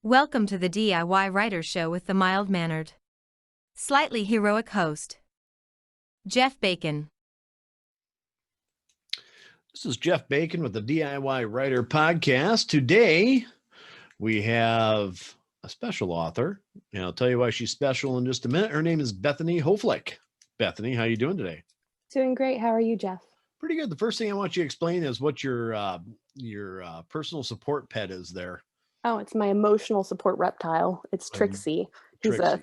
Welcome to the DIY Writer Show with the mild-mannered, slightly heroic host, Jeff Bacon. This is Jeff Bacon with the DIY Writer Podcast. Today, we have a special author, and I'll tell you why she's special in just a minute. Her name is Bethany Hoeflich. Bethany, how are you doing today? Doing great. How are you, Jeff? Pretty good. The first thing I want you to explain is what your personal support pet is there. Oh, it's my emotional support reptile. It's Trixie. He's Trixie. a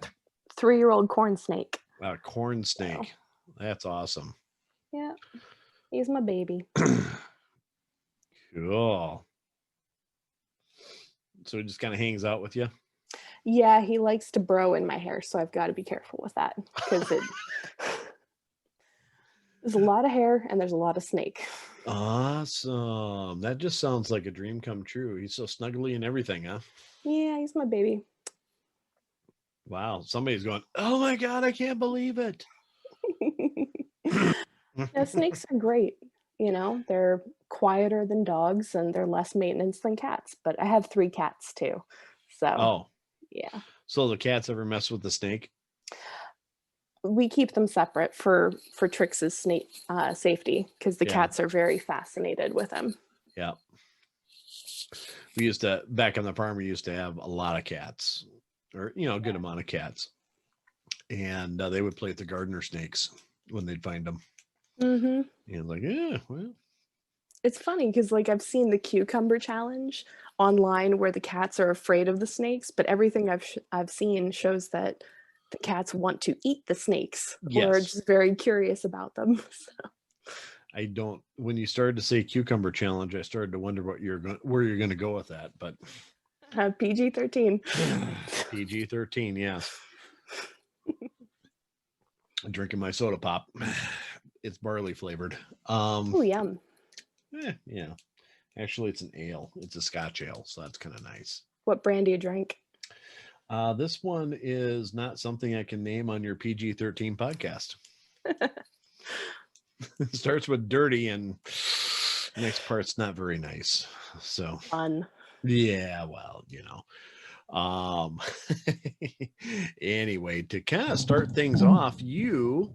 3-year-old corn snake. A corn snake. That's awesome. Yeah, he's my baby. Cool. So he just kind of hangs out with you? Yeah, he likes to burrow in my hair, so I've got to be careful with that because there's a lot of hair and there's a lot of snake. Awesome. That just sounds like a dream come true. He's so snuggly and everything, huh? Yeah, he's my baby. Wow. Somebody's going, oh my God, I can't believe it. Yeah, snakes are great. You know, they're quieter than dogs and they're less maintenance than cats. But I have 3 cats too. So, yeah. So the cats ever mess with the snake? We keep them separate for Trix's snake safety because the cats are very fascinated with him. Yeah. Back on the farm, we used to have a lot of cats, or, a good amount of cats. And they would play with the gardener snakes when they'd find them. Mm-hmm. And like, yeah, well. It's funny because I've seen the cucumber challenge online where the cats are afraid of the snakes, but everything I've seen shows that the cats want to eat the snakes or are just very curious about them. So. When you started to say cucumber challenge, I started to wonder where you're going to go with that, but PG-13. PG-13, yes. I'm drinking my soda pop. It's barley flavored. Oh, yum. Yeah. Actually, it's an ale. It's a Scotch ale, so that's kind of nice. What brand do you drink? This one is not something I can name on your PG-13 podcast. It starts with dirty and the next part's not very nice. So fun. Yeah, well, anyway, to kind of start things off, you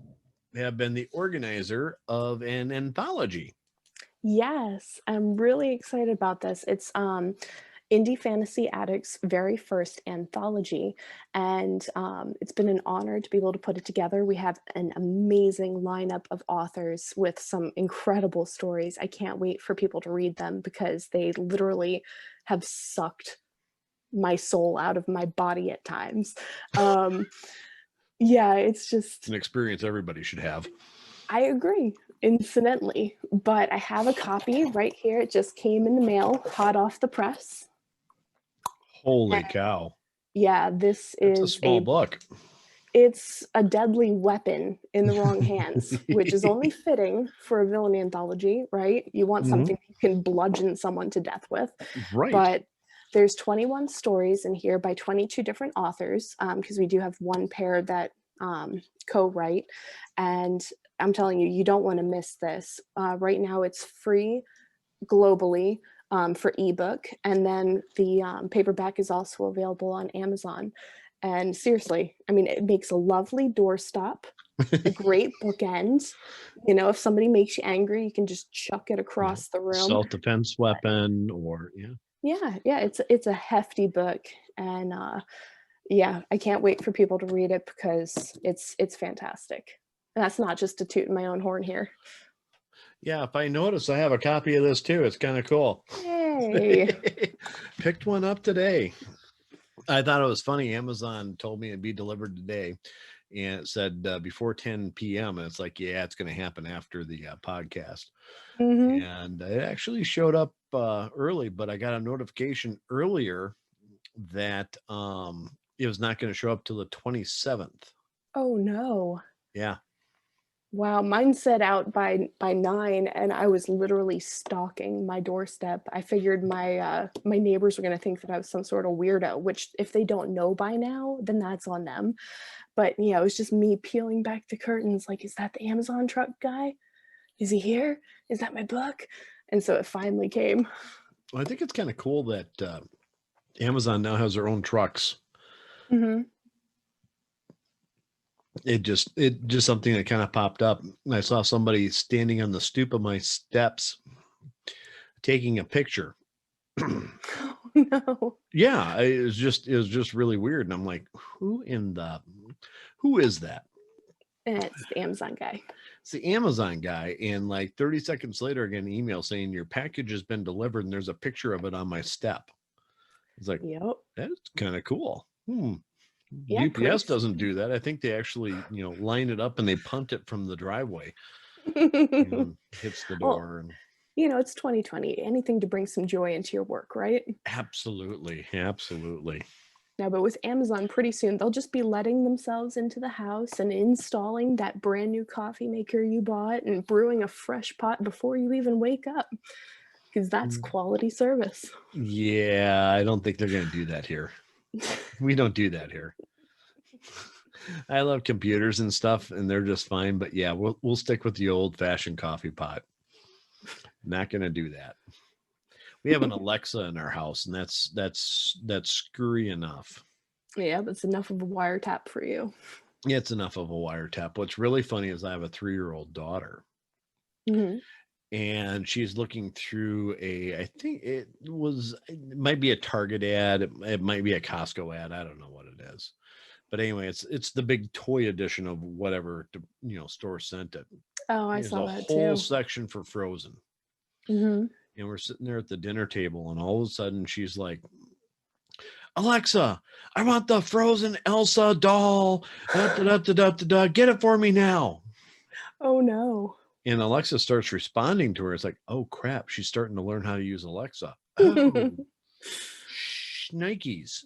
have been the organizer of an anthology. Yes, I'm really excited about this. It's Indie Fantasy Addict's very first anthology, and it's been an honor to be able to put it together. We have an amazing lineup of authors with some incredible stories. I can't wait for people to read them because they literally have sucked my soul out of my body at times. Yeah, it's just an experience everybody should have. I agree, incidentally, but I have a copy right here. It just came in the mail, hot off the press. Holy cow. Yeah, this is a small book. It's a deadly weapon in the wrong hands, which is only fitting for a villain anthology, right? You want something you can bludgeon someone to death with. Right. But there's 21 stories in here by 22 different authors, because we do have one pair that co-write. And I'm telling you, you don't want to miss this. Right now it's free globally for ebook, and then the paperback is also available on Amazon. And seriously, I mean, it makes a lovely doorstop, a great bookend. If somebody makes you angry, you can just chuck it across the room. Self-defense weapon, or yeah, it's a hefty book, and I can't wait for people to read it because it's fantastic. And that's not just to toot my own horn here. Yeah, if I notice, I have a copy of this too. It's kind of cool. Yay. Picked one up today. I thought it was funny. Amazon told me it'd be delivered today, and it said before 10 p.m. And it's like, yeah, it's going to happen after the podcast. And it actually showed up early, but I got a notification earlier that it was not going to show up till the 27th. Oh no. Yeah. Wow, mine set out by 9, and I was literally stalking my doorstep. I figured my my neighbors were going to think that I was some sort of weirdo, which if they don't know by now, then that's on them. But it was just me peeling back the curtains like, is that the Amazon truck guy? Is he here? Is that my book? And so it finally came. Well, I think it's kind of cool that Amazon now has their own trucks. Mm-hmm. It just something that kind of popped up. I saw somebody standing on the stoop of my steps taking a picture. Oh, no. Yeah, it was just really weird. And I'm like, who is that? And it's the Amazon guy. It's the Amazon guy. And like 30 seconds later, I get an email saying your package has been delivered, and there's a picture of it on my step. It's like, Yep. that's kind of cool. Yeah, UPS doesn't do that. I think they actually, line it up and they punt it from the driveway. Hits the door. Well, it's 2020. Anything to bring some joy into your work, right? Absolutely. No, but with Amazon, pretty soon they'll just be letting themselves into the house and installing that brand new coffee maker you bought and brewing a fresh pot before you even wake up, because that's quality service. Yeah, I don't think they're going to do that here. We don't do that here. I love computers and stuff, and they're just fine. But yeah, we'll stick with the old-fashioned coffee pot. Not going to do that. We have an Alexa in our house, and that's screwy enough. Yeah, that's enough of a wiretap for you. Yeah, it's enough of a wiretap. What's really funny is I have a 3-year-old daughter, and she's looking through I think it might be a Target ad, it might be a Costco ad. I don't know what it is, but anyway, it's the big toy edition of whatever store sent it. Oh, I saw that too. There's a whole section for Frozen. Mm-hmm. And we're sitting there at the dinner table, and all of a sudden she's like, Alexa, I want the Frozen Elsa doll. Get it for me now. Oh, no. And Alexa starts responding to her. It's like, oh, crap. She's starting to learn how to use Alexa. Oh, shnikes.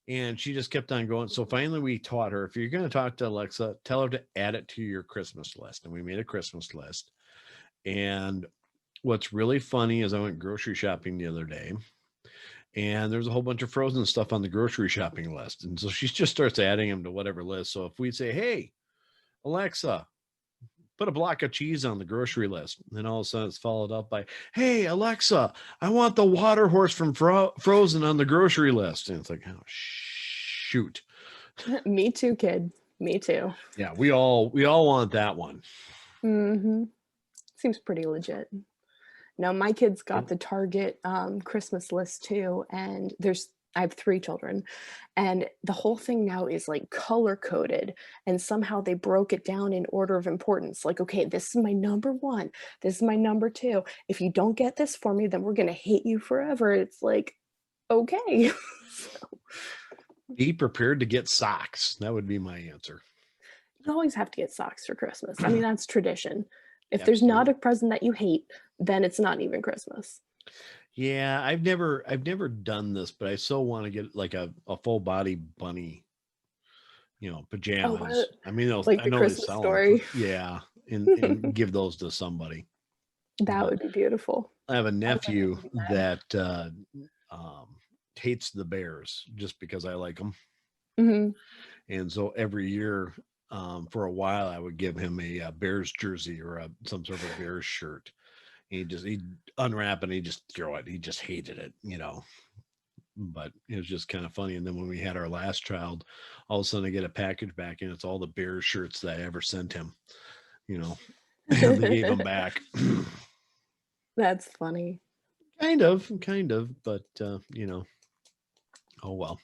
And she just kept on going. So finally we taught her, if you're going to talk to Alexa, tell her to add it to your Christmas list. And we made a Christmas list. And what's really funny is I went grocery shopping the other day, and there's a whole bunch of Frozen stuff on the grocery shopping list. And so she just starts adding them to whatever list. So if we say, hey, Alexa, put a block of cheese on the grocery list, and then all of a sudden it's followed up by, hey, Alexa, I want the water horse from Frozen on the grocery list. And it's like, oh, shoot. Me too, kid. Me too. Yeah, we all want that one. Mm-hmm. Seems pretty legit. Now, my kids got the Target Christmas list too, and I have 3 children, and the whole thing now is like color coded, and somehow they broke it down in order of importance. Like, okay, this is my number 1, this is my number 2. If you don't get this for me, then we're gonna hate you forever. It's like, okay. Be prepared to get socks. That would be my answer. You always have to get socks for Christmas. I mean, that's tradition. If Absolutely. There's not a present that you hate, then it's not even Christmas. Yeah, I've never done this, but I so want to get like a full body bunny, pajamas. I mean, like the Christmas Story. Yeah, and give those to somebody. That would be beautiful. I have a nephew that hates the Bears just because I like them. Mm-hmm. And so every year, for a while, I would give him a Bears jersey or some sort of Bears shirt. And he'd unwrap it and he'd just throw it. He just hated it, But it was just kind of funny. And then when we had our last child, all of a sudden I get a package back and it's all the Bears shirts that I ever sent him, and they gave them back. That's funny. Kind of, but oh well.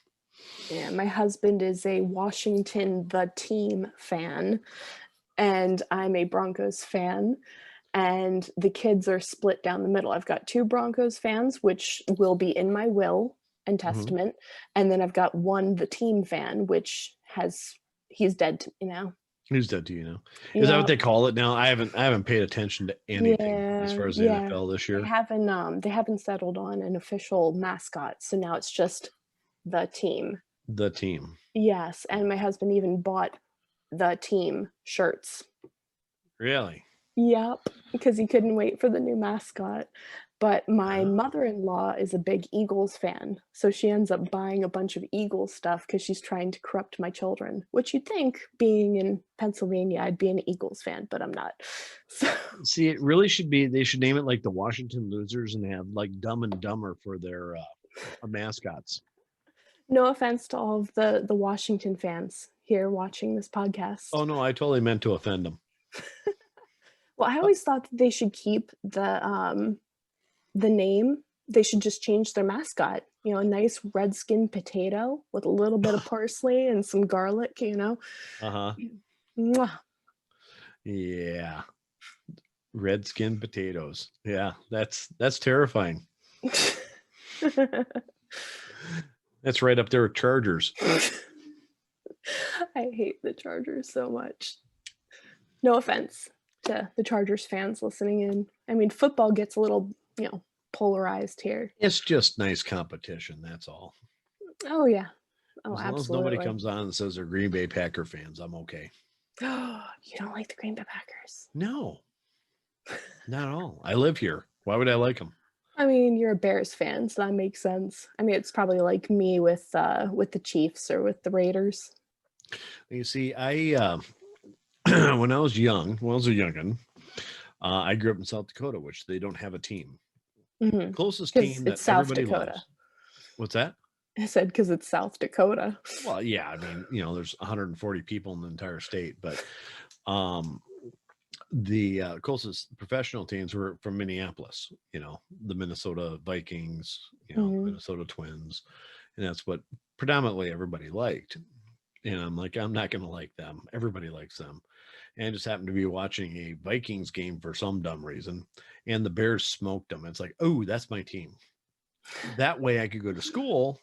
Yeah, my husband is a Washington the Team fan, and I'm a Broncos fan, and the kids are split down the middle. I've got 2 Broncos fans, which will be in my will and testament, and then I've got 1 the Team fan, which he's dead to me now. Who's dead to you now? Is that what they call it now? I haven't paid attention to anything as far as the NFL this year. They haven't settled on an official mascot, so now it's just the team. The Team. Yes, and my husband even bought the Team shirts. Really? Yep, because he couldn't wait for the new mascot. But my mother-in-law is a big Eagles fan, so she ends up buying a bunch of Eagles stuff because she's trying to corrupt my children, which you'd think, being in Pennsylvania, I'd be an Eagles fan, but I'm not. So. See, it really should be, they should name it like the Washington Losers and have like Dumb and Dumber for their mascots. No offense to all of the Washington fans here watching this podcast. Oh no, I totally meant to offend them. Well, I always thought that they should keep the name. They should just change their mascot. You know, a nice red skin potato with a little bit of parsley and some garlic, you know. Uh-huh. Mwah. Yeah. Red skin potatoes. Yeah, that's terrifying. That's right up there with Chargers. I hate the Chargers so much. No offense to the Chargers fans listening in. I mean, football gets a little, you know, polarized here. It's just nice competition, that's all. Oh yeah. Oh, As long as absolutely. nobody comes on and says they're Green Bay Packer fans, I'm okay. You don't like the Green Bay Packers? No, not at all. I live here. Why would I like them? I mean, you're a Bears fan, so that makes sense. I mean, it's probably like me with the Chiefs or with the Raiders. You see, I when I was a youngin, I grew up in South Dakota, which they don't have a team. Mm-hmm. Closest team that South everybody Dakota. loves. What's that? I said because it's South Dakota. Well, yeah, I mean, you know, there's 140 people in the entire state, but the closest professional teams were from Minneapolis, you know, the Minnesota Vikings, you know, Minnesota Twins, and that's what predominantly everybody liked. And I'm like, I'm not going to like them. Everybody likes them. And I just happened to be watching a Vikings game for some dumb reason, and the Bears smoked them. It's like, oh, that's my team. That way I could go to school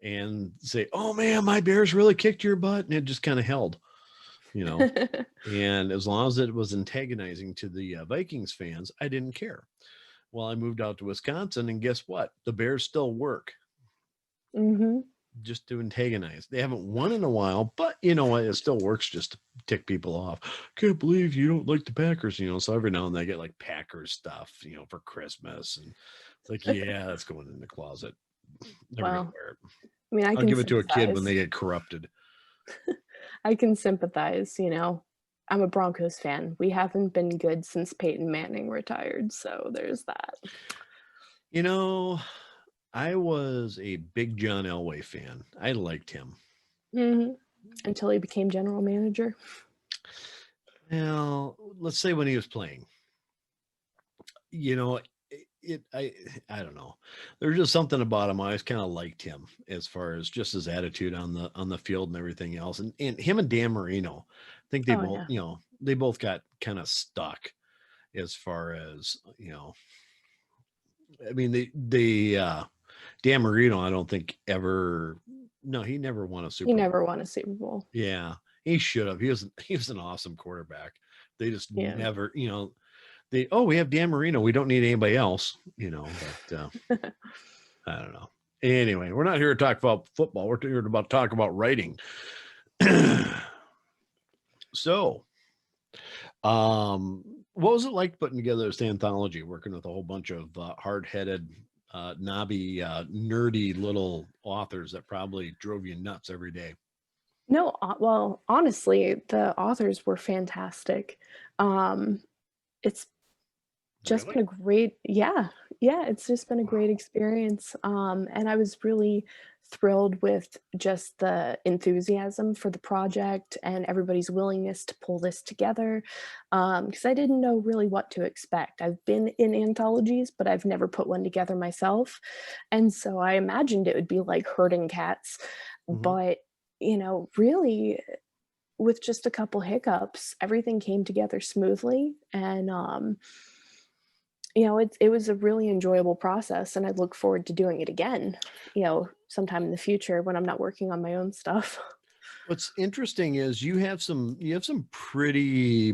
and say, oh man, my Bears really kicked your butt. And it just kind of held, you know. And as long as it was antagonizing to the Vikings fans, I didn't care. Well, I moved out to Wisconsin, and guess what? The Bears still work. Just to antagonize. They haven't won in a while, but you know what? It still works just to tick people off. Can't believe you don't like the Packers, you know. So every now and then I get like Packers stuff, you know, for Christmas. And it's like, yeah, that's going in the closet. Never gonna wear it. I mean, I'll give it to a kid when they get corrupted. I can sympathize, you know. I'm a Broncos fan. We haven't been good since Peyton Manning retired, so there's that. You know, I was a big John Elway fan. I liked him. Until he became general manager. Well, let's say when he was playing. You know, I don't know. There's just something about him. I always kind of liked him as far as just his attitude on the field and everything else. And him and Dan Marino, I think they both, you know, they both got kind of stuck as far as, you know, I mean, Dan Marino, I don't think he never won a Super Bowl. He never won a Super Bowl. Yeah, he should have. He was an awesome quarterback. They just never, you know, we have Dan Marino. We don't need anybody else, you know, but I don't know. Anyway, we're not here to talk about football. We're here to talk about writing. So, what was it like putting together this anthology, working with a whole bunch of hard-headed, knobby, nerdy little authors that probably drove you nuts every day? No, well, honestly, the authors were fantastic. It's just been a great, it's just been a great experience. And I was really thrilled with just the enthusiasm for the project and everybody's willingness to pull this together, because I didn't know really what to expect. I've been in anthologies, but I've never put one together myself. And so I imagined it would be like herding cats, but, you know, really with just a couple hiccups, everything came together smoothly. And, you know, it was a really enjoyable process, and I look forward to doing it again, you know, sometime in the future when I'm not working on my own stuff. What's interesting is you have some pretty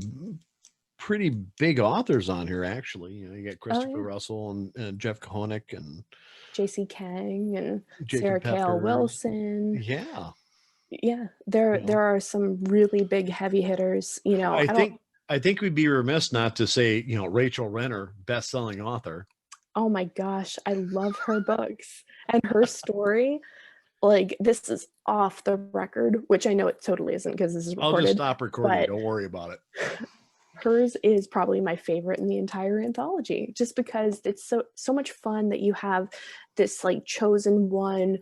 big authors on here, actually. You know, you got Christopher Russell and Jeff Koenig and J.C. Kang and Jacob Sarah Kale Wilson. Yeah, there are some really big heavy hitters. You know, I think we'd be remiss not to say, you know, Rachel Renner, best-selling author. Oh my gosh, I love her books and her story. Like, this is off the record, which I know it totally isn't because this is recorded. I'll just stop recording. Don't worry about it. Hers is probably my favorite in the entire anthology, just because it's so much fun that you have this like chosen one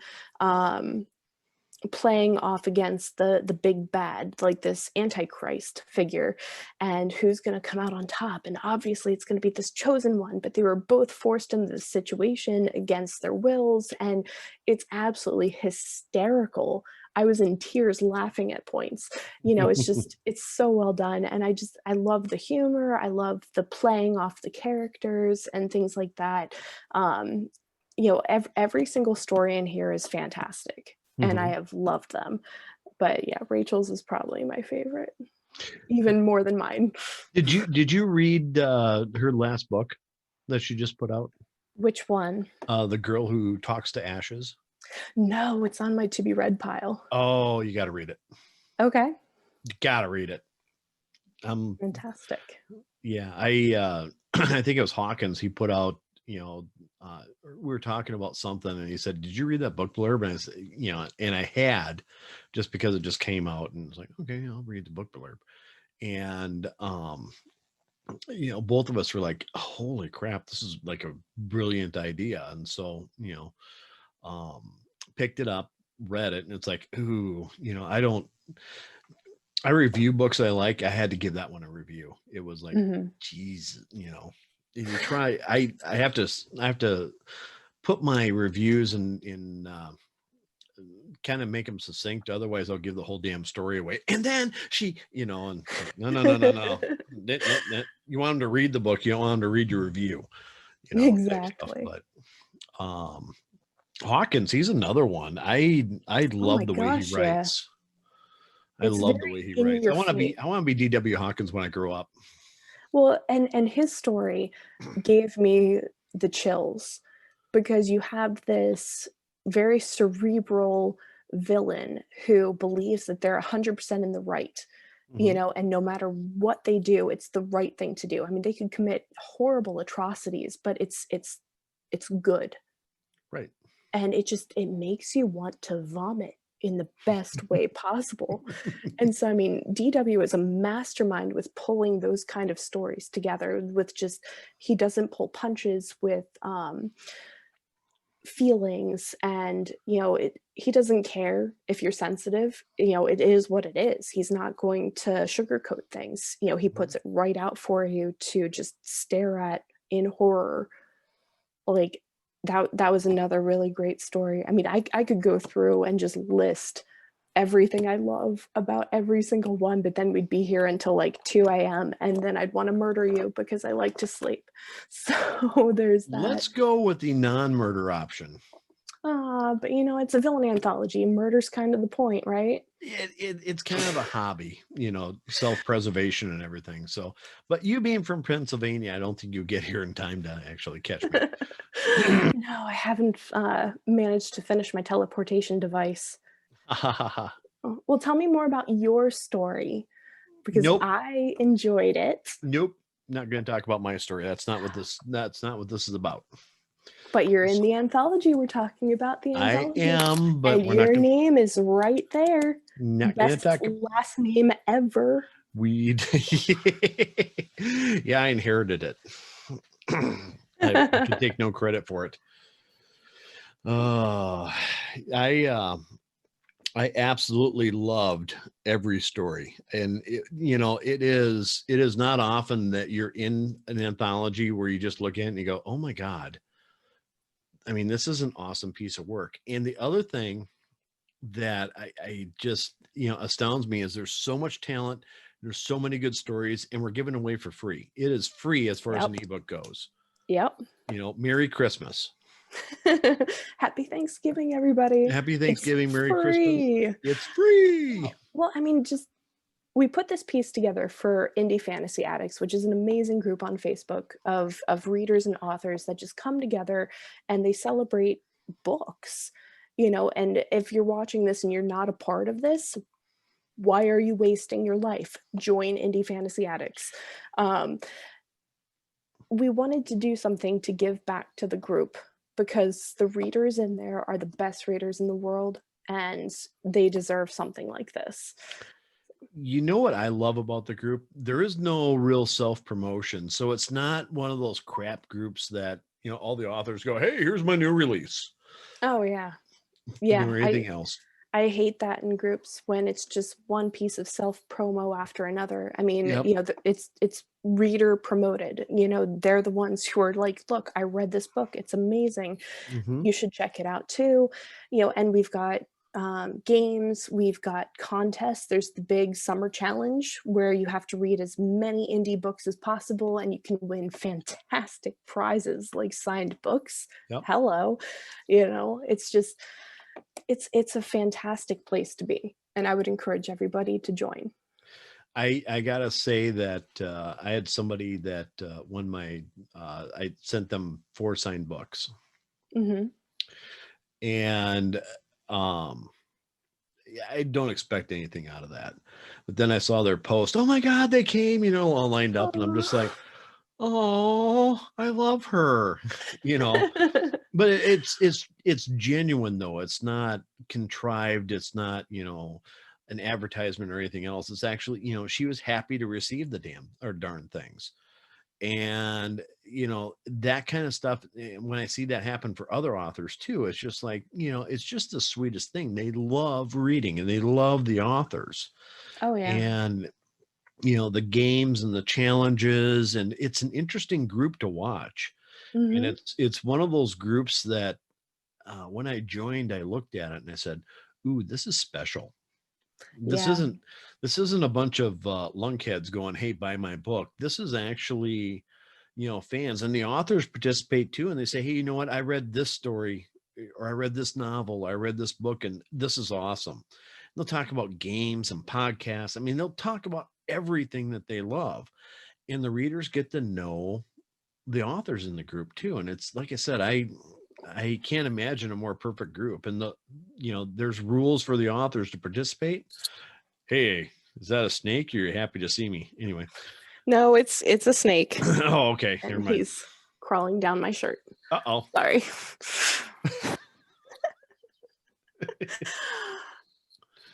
playing off against the big bad, like this antichrist figure, and who's going to come out on top. And obviously it's going to be this chosen one, but they were both forced into this situation against their wills, and it's absolutely hysterical. I was in tears laughing at points. It's just, it's so well done. And I love the humor. I love the playing off the characters and things like that. Every single story in here is fantastic. And I have loved them. But yeah, Rachel's is probably my favorite, even more than mine. Did you read her last book that she just put out? Which one? The Girl Who Talks to Ashes. No, it's on my to be read pile. Oh, you got to read it. Okay. You got to read it. Fantastic. Yeah, I I think it was Hawkins. He put out, we were talking about something, and he said, "Did you read that book blurb?" And I said, and I had, just because it just came out, and it's like, okay, I'll read the book blurb. And both of us were like, "Holy crap, this is like a brilliant idea!" And so, picked it up, read it, and it's like, ooh, I review books I like. I had to give that one a review. It was like, geez, you try. I have to put my reviews in kind of make them succinct. Otherwise, I'll give the whole damn story away. And then she, and no. You want them to read the book. You don't want them to read your review. Exactly. But Hawkins, he's another one. I love the way he writes. I love the way he writes. I want to be DW Hawkins when I grow up. Well, and his story gave me the chills, because you have this very cerebral villain who believes that they're 100% in the right, and no matter what they do, it's the right thing to do. I mean, they could commit horrible atrocities, but it's good. Right. And it makes you want to vomit in the best way possible. And so, I mean, DW is a mastermind with pulling those kind of stories together with he doesn't pull punches with feelings, and, he doesn't care if you're sensitive. It is what it is. He's not going to sugarcoat things. He puts it right out for you to just stare at in horror. Like, that was another really great story. I mean, I could go through and just list everything I love about every single one, but then we'd be here until like 2 a.m. and then I'd want to murder you because I like to sleep. So there's that. Let's go with the non-murder option. But it's a villain anthology. Murder's kind of the point, right? It's kind of a hobby, self-preservation and everything. So, but you being from Pennsylvania, I don't think you'll get here in time to actually catch me. No, I haven't managed to finish my teleportation device. Well, tell me more about your story, because I enjoyed it. Nope, not going to talk about my story. That's not what this is about. But you're in the anthology. We're talking about the anthology. I am, but and your name is right there. Not going to talk. Last name ever. Yeah, I inherited it. I can take no credit for it. I absolutely loved every story, and it is not often that you're in an anthology where you just look at it and you go, oh my God. I mean, this is an awesome piece of work. And the other thing that I just, astounds me is there's so much talent. There's so many good stories, and we're giving away for free. It is free as far as an ebook goes. Yep. Merry Christmas. Happy Thanksgiving, everybody. Happy Thanksgiving. It's Merry free. Christmas. It's free. Well, I mean, we put this piece together for Indie Fantasy Addicts, which is an amazing group on Facebook of readers and authors that just come together and they celebrate books, and if you're watching this and you're not a part of this, why are you wasting your life? Join Indie Fantasy Addicts. We wanted to do something to give back to the group, because the readers in there are the best readers in the world, and they deserve something like this. You know what I love about the group? There is no real self-promotion. So it's not one of those crap groups that, all the authors go, hey, here's my new release, Oh yeah. Yeah. or anything else. I hate that in groups when it's just one piece of self promo after another. I mean, Yep. it's reader promoted. They're the ones who are like, look, I read this book. It's amazing. Mhm. You should check it out too. And we've got games, we've got contests. There's the big summer challenge where you have to read as many indie books as possible and you can win fantastic prizes like signed books. Yep. Hello. It's just it's a fantastic place to be, and I would encourage everybody to join. I gotta say that I had somebody that when I sent them 4 signed books, Hmm. and yeah, I don't expect anything out of that. But then I saw their post. Oh my God, they came, all lined up, and I'm just like, oh, I love her, But it's genuine though. It's not contrived. It's not an advertisement or anything else. It's actually she was happy to receive the darn things, and that kind of stuff. When I see that happen for other authors too, it's just like it's just the sweetest thing. They love reading and they love the authors, Oh yeah. and the games and the challenges, and it's an interesting group to watch. And Hmm. it's one of those groups that when I joined, I looked at it and I said, "Ooh, this is special. This Yeah. isn't this isn't a bunch of lunkheads going, hey, buy my book. This is actually, fans, and the authors participate too. And they say, hey, you know what? I read this story, or I read this novel, or I read this book, and this is awesome." They'll talk about games and podcasts. I mean, they'll talk about everything that they love, and the readers get to know the authors in the group too. And it's like I said, I can't imagine a more perfect group. And there's rules for the authors to participate. Hey, is that a snake? You're happy to see me anyway. No, it's a snake. Oh, okay. Never And mind. he's crawling down my shirt. Uh-oh. Sorry.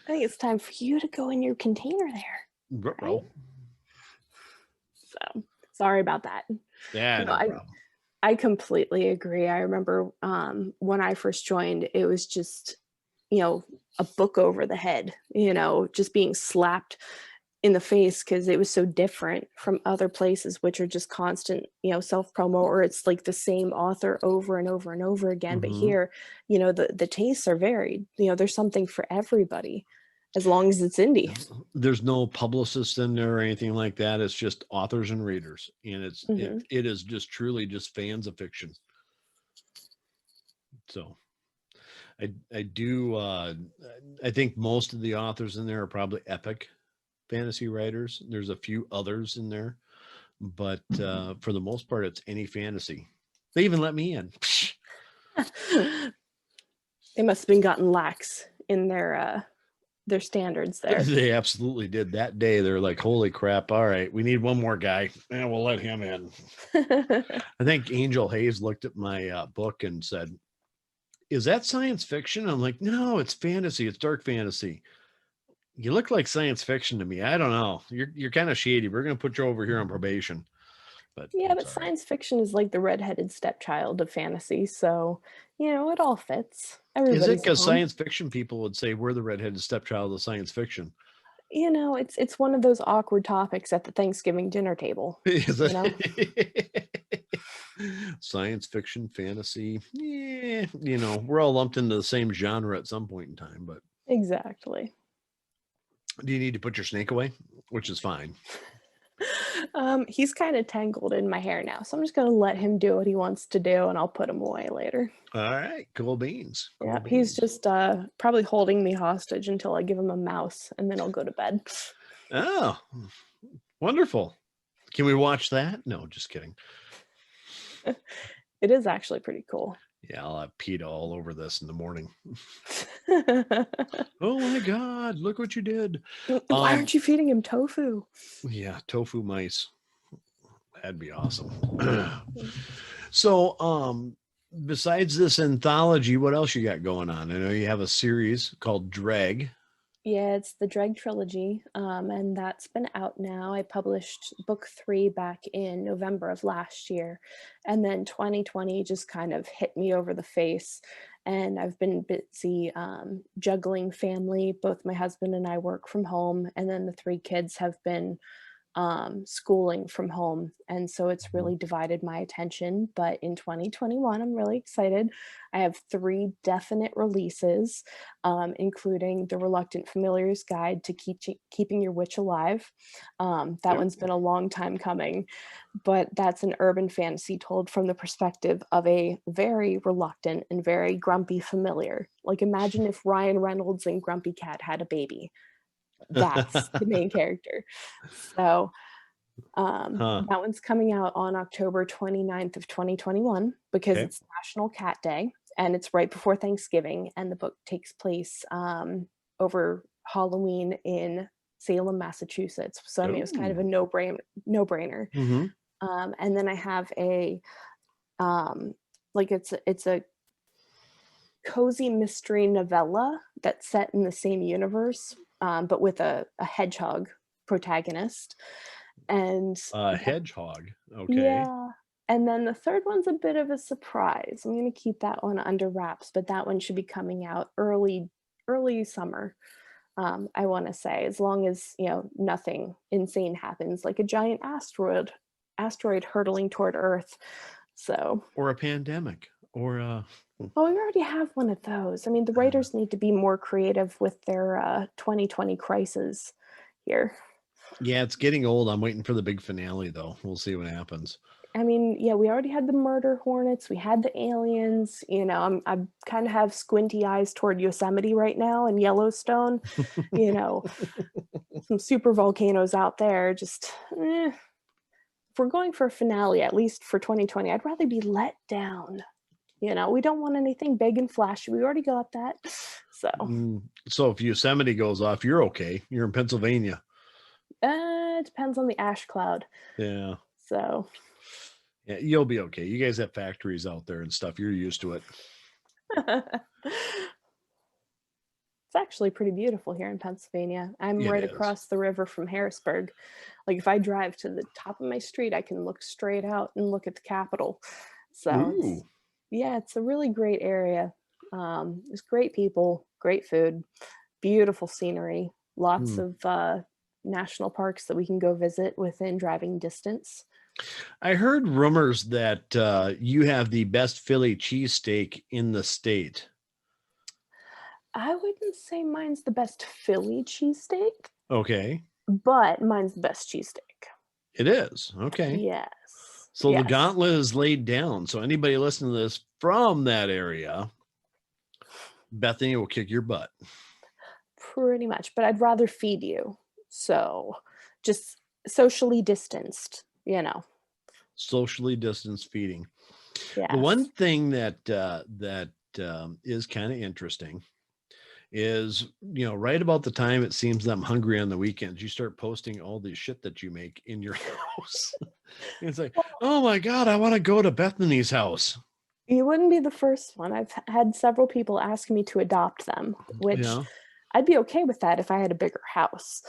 I think it's time for you to go in your container there. Ruh-roh. So sorry about that. Yeah, no problem. I completely agree. I remember when I first joined, it was just, a book over the head, just being slapped in the face because it was so different from other places, which are just constant, self promo, or it's like the same author over and over and over again. But Mhm. here, the tastes are varied. There's something for everybody, as long as it's indie. There's no publicist in there or anything like that. It's just authors and readers, and Mhm. it is just truly just fans of fiction. So I do I think most of the authors in there are probably epic fantasy writers. There's a few others in there, but for the most part, it's any fantasy. They even let me in. They must have been gotten lax in their standards there. They absolutely did. That day, they're like, holy crap, all right, we need one more guy, and we'll let him in. I think Angel Hayes looked at my book and said, is that science fiction? I'm like, no, it's fantasy. It's dark fantasy. You look like science fiction to me. I don't know. You're kind of shady. We're going to put you over here on probation. But Yeah, it's but all right. science fiction is like the redheaded stepchild of fantasy, so it all fits. Is it Everybody's because home. science fiction people would say we're the redheaded stepchild of science fiction? It's one of those awkward topics at the Thanksgiving dinner table. Is it? Science fiction, fantasy. Yeah, we're all lumped into the same genre at some point in time. But Exactly. do you need to put your snake away? Which is fine. He's kind of tangled in my hair now, so I'm just gonna let him do what he wants to do, and I'll put him away later. All right, cool beans. Cool Yeah, beans. he's just probably holding me hostage until I give him a mouse, and then I'll go to bed. Oh, wonderful. Can we watch that? No, just kidding. It is actually pretty cool. Yeah, I'll have PETA all over this in the morning. Oh my God, look what you did. Why aren't you feeding him tofu? Yeah, tofu mice. That'd be awesome. So, besides this anthology, what else you got going on? I know you have a series called Dreg. Yeah, it's the Dreg Trilogy, and that's been out now. I published book 3 back in November of last year, and then 2020 just kind of hit me over the face, and I've been busy juggling family. Both my husband and I work from home, and then the 3 kids have been schooling from home. And so it's Mhm. really divided my attention. But in 2021, I'm really excited. I have 3 definite releases, including The Reluctant Familiar's Guide to Keeping Your Witch Alive. That one's Ooh. been a long time coming, but that's an urban fantasy told from the perspective of a very reluctant and very grumpy familiar. Like, imagine if Ryan Reynolds and Grumpy Cat had a baby. That's the main character. So, Huh. that one's coming out on October 29th of 2021 because Okay. it's National Cat Day, and it's right before Thanksgiving, and the book takes place, over Halloween in Salem, Massachusetts. So, I mean, it was kind of a Oh. no-brainer. Hmm. And then I have a, um, like, it's a cozy mystery novella that's set in the same universe, but with a hedgehog protagonist. And Hedgehog. Okay. yeah, and then the third one's a bit of a surprise. I'm gonna keep that one under wraps, but that one should be coming out early summer. I wanna say, as long as, nothing insane happens, like a giant asteroid hurtling toward Earth. So, Or a pandemic. Or well, we already have one of those. I mean, the writers need to be more creative with their 2020 crisis here. yeah, it's getting old. I'm waiting for the big finale though. We'll see what happens. I mean, yeah, we already had the murder hornets, we had the aliens. I kind of have squinty eyes toward Yosemite right now and Yellowstone. You know, some super volcanoes out there. Just, if we're going for a finale, at least for 2020, I'd rather be let down. We don't want anything big and flashy. We already got that. So, So if Yosemite goes off, you're okay. You're in Pennsylvania. it depends on the ash cloud. Yeah. So, Yeah, you'll be okay. You guys have factories out there and stuff. You're used to it. it's actually pretty beautiful here in Pennsylvania. I'm It right is. across the river from Harrisburg. Like, if I drive to the top of my street, I can look straight out and look at the Capitol. So Ooh. it's a really great area. There's great people, great food, beautiful scenery, lots Hmm. of national parks that we can go visit within driving distance. I heard rumors that you have the best Philly cheesesteak in the state. I wouldn't say mine's the best Philly cheesesteak, Okay. but mine's the best cheesesteak. It is. Okay. Yes. So the Yes. gauntlet is laid down. So anybody listening to this from that area, Bethany will kick your butt. Pretty much, but I'd rather feed you. So, just socially distanced, Socially distanced feeding. The Yes. one thing that is kind of interesting is, right about the time it seems that I'm hungry on the weekends, you start posting all the shit that you make in your house. It's like, oh my God, I want to go to Bethany's house. You wouldn't be the first one. I've had several people ask me to adopt them, which Yeah. I'd be okay with that if I had a bigger house,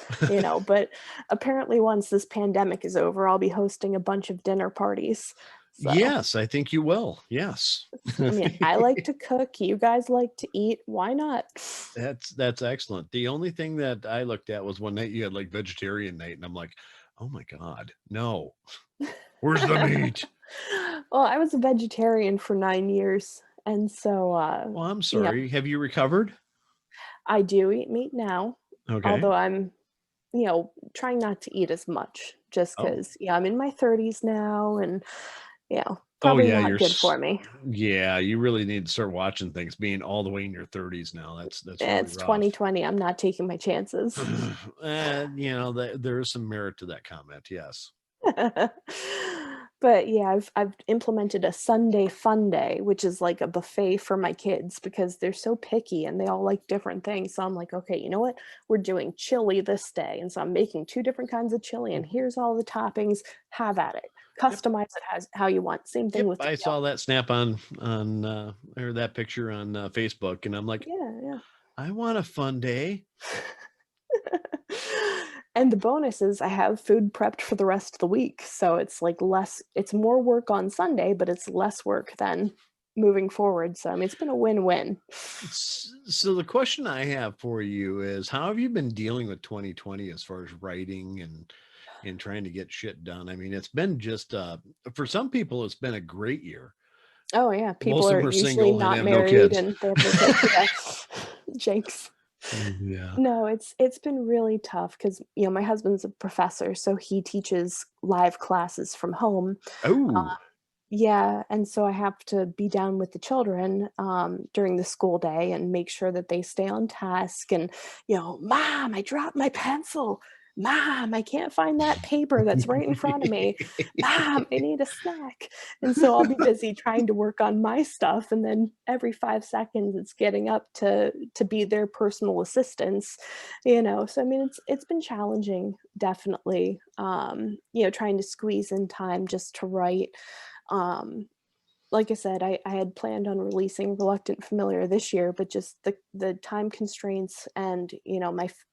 but apparently once this pandemic is over, I'll be hosting a bunch of dinner parties. So, Yes, I think you will. Yes. I mean, I like to cook, you guys like to eat, why not? That's excellent. The only thing that I looked at was one night you had like vegetarian night, and I'm like, oh my God, no. Where's the meat? Well, I was a vegetarian for 9 years, and so, Well, I'm sorry. Have you recovered? I do eat meat now, Okay. although I'm, trying not to eat as much just Oh. because, I'm in my 30s now and, Oh probably yeah, not good for me. yeah, you really need to start watching things being all the way in your 30s now. That's really It's rough. 2020. I'm not taking my chances. There is some merit to that comment. Yes. But yeah, I've implemented a Sunday fun day, which is like a buffet for my kids because they're so picky and they all like different things. So I'm like, okay, you know what? We're doing chili this day. And so I'm making 2 different kinds of chili and here's all the toppings. Have at it. Yep. Customize it as how you want. Same thing Yep. with I saw that snap on or that picture on Facebook, and I'm like, yeah. I want a fun day. And the bonus is I have food prepped for the rest of the week. So it's like it's more work on Sunday, but it's less work than moving forward. So I mean, it's been a win-win. So the question I have for you is, how have you been dealing with 2020 as far as writing and trying to get shit done? I mean, it's been just for some people, it's been a great year. Oh yeah, people Most of are them are usually single and not have no married kids. and they have no kids. Yeah. Jinx. Yeah. No, it's been really tough because my husband's a professor, so he teaches live classes from home. Oh, Yeah, and so I have to be down with the children during the school day and make sure that they stay on task. And Mom, I dropped my pencil. Mom, I can't find that paper that's right in front of me. Mom, I need a snack. And so I'll be busy trying to work on my stuff, and then every 5 seconds it's getting up to be their personal assistants. So I mean, it's been challenging, definitely. Trying to squeeze in time just to write. um like I said, I had planned on releasing Reluctant Familiar this year, but just the time constraints and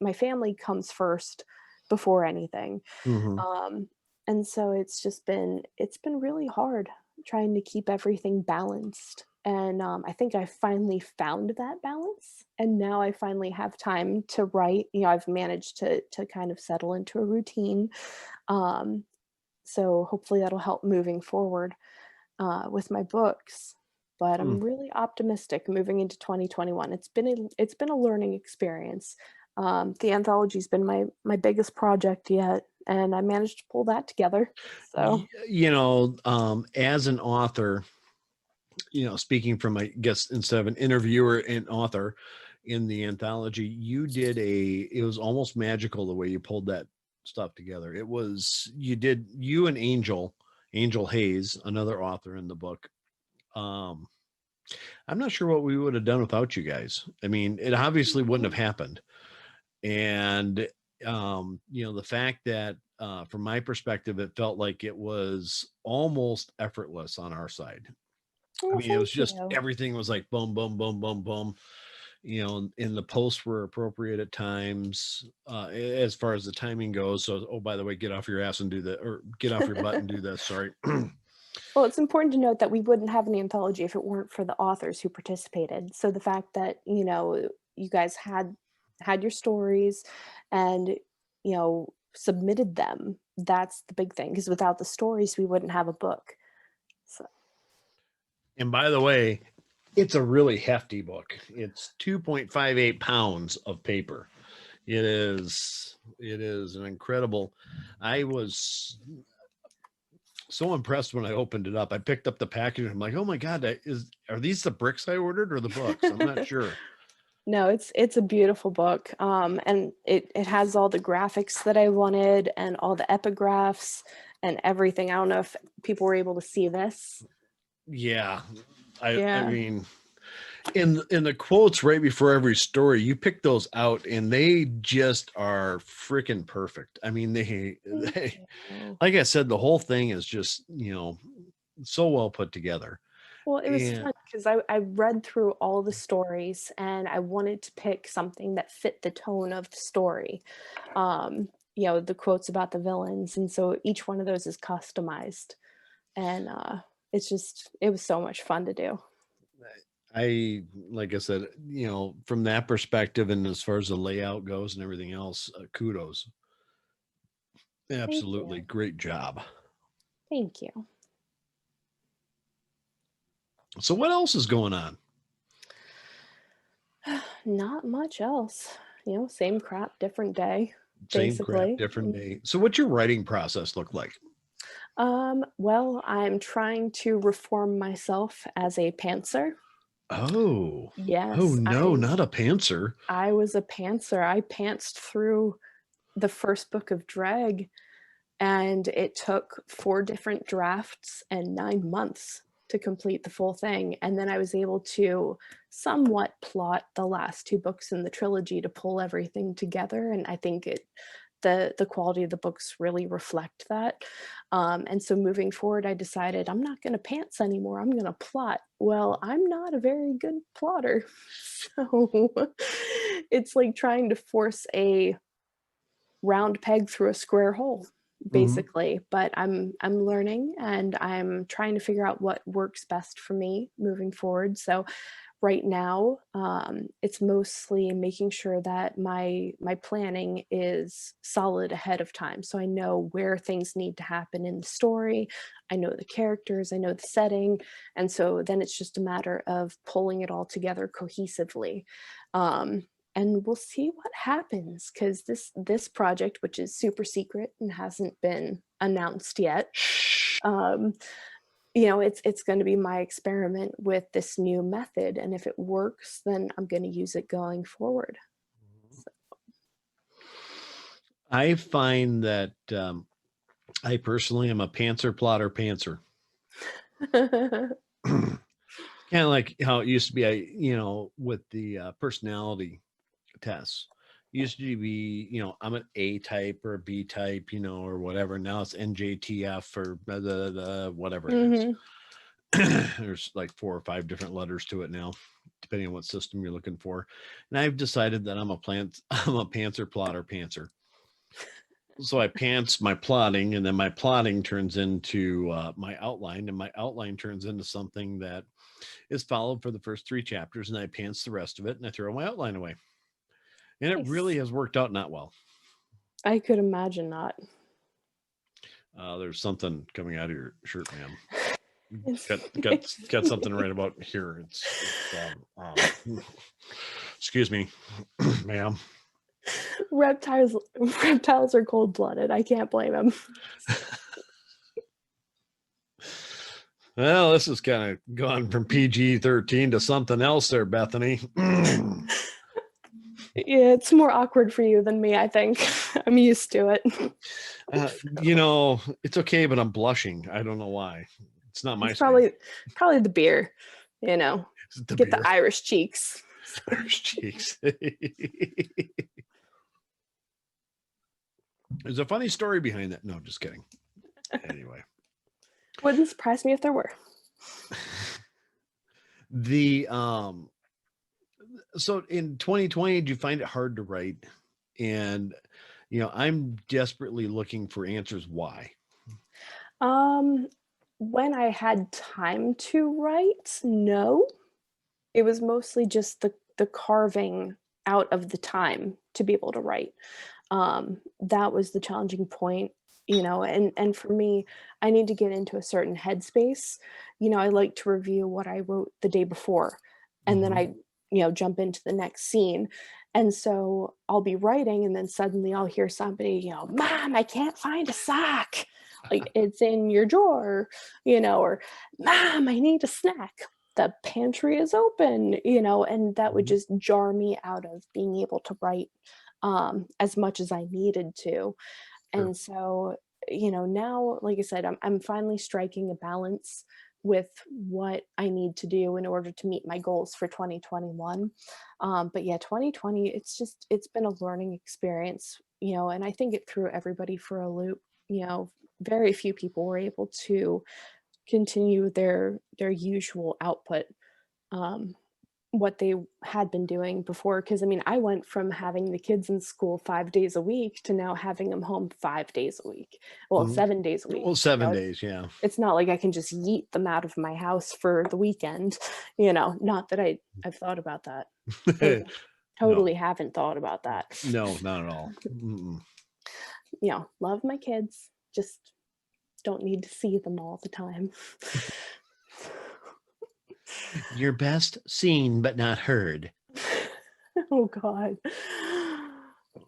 my family comes first before anything. hmm um and so it's been really hard trying to keep everything balanced. And I think I finally found that balance, and now I finally have time to write. I've managed to kind of settle into a routine. um so hopefully that'll help moving forward with my books. But I'm really optimistic moving into 2021. It's been a learning experience. The anthology's been my biggest project yet, and I managed to pull that together. So As an author, speaking from, I guess, instead of an interviewer and author in the anthology, it was almost magical the way you pulled that stuff together. You and Angel Hayes, another author in the book. um I'm not sure what we would have done without you guys. I mean, it obviously wouldn't have happened. And the fact that from my perspective, it felt like it was almost effortless on our side. I well, mean, it thank was just you. everything was like boom, boom, boom, boom, boom. And the posts were appropriate at times, as far as the timing goes. So, oh, by the way, get off your ass and do that, or get off your butt and do this. Sorry. Well, it's important to note that we wouldn't have an anthology if it weren't for the authors who participated. So the fact that you guys had your stories and submitted them, that's the big thing, because without the stories we wouldn't have a book. So And by the way, it's a really hefty book. It's 2.58 pounds of paper. It is an incredible. I was so impressed when I opened it up. I picked up the package and I'm like, oh my God, are these the bricks I ordered or the books? I'm not sure. no, it's a beautiful book. And it has all the graphics that I wanted and all the epigraphs and everything. I don't know if people were able to see this. Yeah. I Yeah. mean, in the quotes right before every story, you pick those out and they just are freaking perfect. I mean, Thank they you. like I said, the whole thing is just, so well put together. Well, it was And fun because I read through all the stories and I wanted to pick something that fit the tone of the story. The quotes about the villains. And so each one of those is customized. And it was so much fun to do. like I said, from that perspective, and as far as the layout goes and everything else, kudos. Thank Absolutely. you. Great job. Thank you. So what else is going on? Not much else. Same crap, different day, Same crap, basically. different day. So what's your writing process look like? Well, I'm trying to reform myself as a pantser. Oh, oh Yes, no, I not a pantser. I was a pantser. I pantsed through the first book of Dreg, and it took 4 different drafts and 9 months to complete the full thing. And then I was able to somewhat plot the last 2 books in the trilogy to pull everything together. And I think the quality of the books really reflect that. And so moving forward, I decided I'm not going to pants anymore. I'm going to plot. Well, I'm not a very good plotter. So it's like trying to force a round peg through a square hole, Mhm. basically. But I'm learning, and I'm trying to figure out what works best for me moving forward. So right now, it's mostly making sure that my planning is solid ahead of time, so I know where things need to happen in the story. I know the characters, I know the setting, and so then it's just a matter of pulling it all together cohesively. um, and we'll see what happens, because this project, which is super secret and hasn't been announced yet, Shh. um, it's going to be my experiment with this new method. And if it works, then I'm going to use it going forward. I find that I personally am a pantser plotter pantser. Kind of like how it used to be, with the personality tests. Used to be, I'm an A type or a B type, or whatever. Now it's NJTF or whatever it is. Hmm. There's like 4 or 5 different letters to it now, depending on what system you're looking for. And I've decided that I'm a pantser plotter pantser. So I pants my plotting, and then my plotting turns into my outline, and my outline turns into something that is followed for the first 3 chapters, and I pants the rest of it, and I throw my outline away. And it really Nice. has worked out not well. I could imagine not. There's something coming out of your shirt, ma'am. It's, Got something right about here. Excuse me, ma'am. reptiles are cold-blooded. I can't blame them. Well, this has kind of gone from PG-13 to something else there, Bethany. Yeah, it's more awkward for you than me, I think. I'm used to it. It's okay, but I'm blushing. I don't know why. It's not my It's space. probably the beer, It's the get beer. the Irish cheeks. Irish cheeks. There's a funny story behind that. No, just kidding. Anyway. Wouldn't surprise me if there were. So in 2020, did you find it hard to write? And I'm desperately looking for answers why. When I had time to write, no. It was mostly just the carving out of the time to be able to write. That was the challenging point, and for me, I need to get into a certain headspace. I like to review what I wrote the day before, and then Mhm. I, jump into the next scene. And so I'll be writing, and then suddenly I'll hear somebody, Mom, I can't find a sock. Like, it's in your drawer, or Mom, I need a snack. The pantry is open, and that would Mhm. just jar me out of being able to write as much as I needed to. Sure. And so, now, like I said, I'm finally striking a balance with what I need to do in order to meet my goals for 2021. But yeah, 2020, it's been a learning experience, and I think it threw everybody for a loop. Very few people were able to continue their usual output, um, what they had been doing before. Because I mean, I went from having the kids in school 5 days a week to now having them home 5 days a week. Well, Mhm. 7 days a week. Well, 7 days, yeah. It's not like I can just yeet them out of my house for the weekend. Not that I've thought about that. Totally, No, totally haven't thought about that. no, not at all. Mm-mm. Love my kids, just don't need to see them all the time. You're best seen but not heard. Oh God.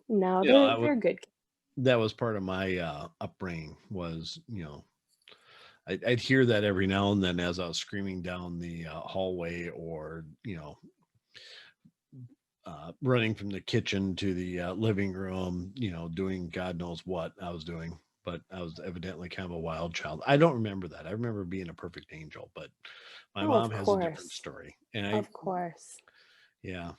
No, You know, they're good. that was part of my upbringing was, I'd hear that every now and then as I was screaming down the hallway, or running from the kitchen to the living room, doing God knows what I was doing. But I was evidently kind of a wild child. I don't remember that. I remember being a perfect angel, but my Oh, of mom has a different course. story. And Of course. yeah,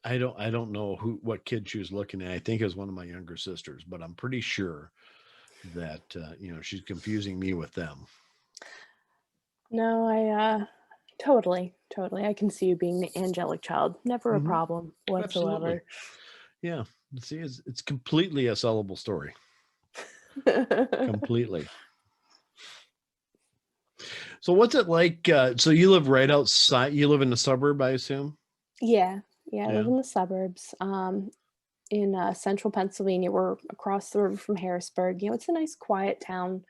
I don't know what kid she was looking at. I think it was one of my younger sisters, but I'm pretty sure that she's confusing me with them. No, I totally, totally. I can see you being the angelic child. Never a Mhm. problem Absolutely. whatsoever. Yeah. See, it's completely a sellable story. Completely. So what's it like? So you live right outside, you live in the suburb, I assume? Yeah, I live Yeah. in the suburbs. In central Pennsylvania. We're across the river from Harrisburg. It's a nice, quiet town.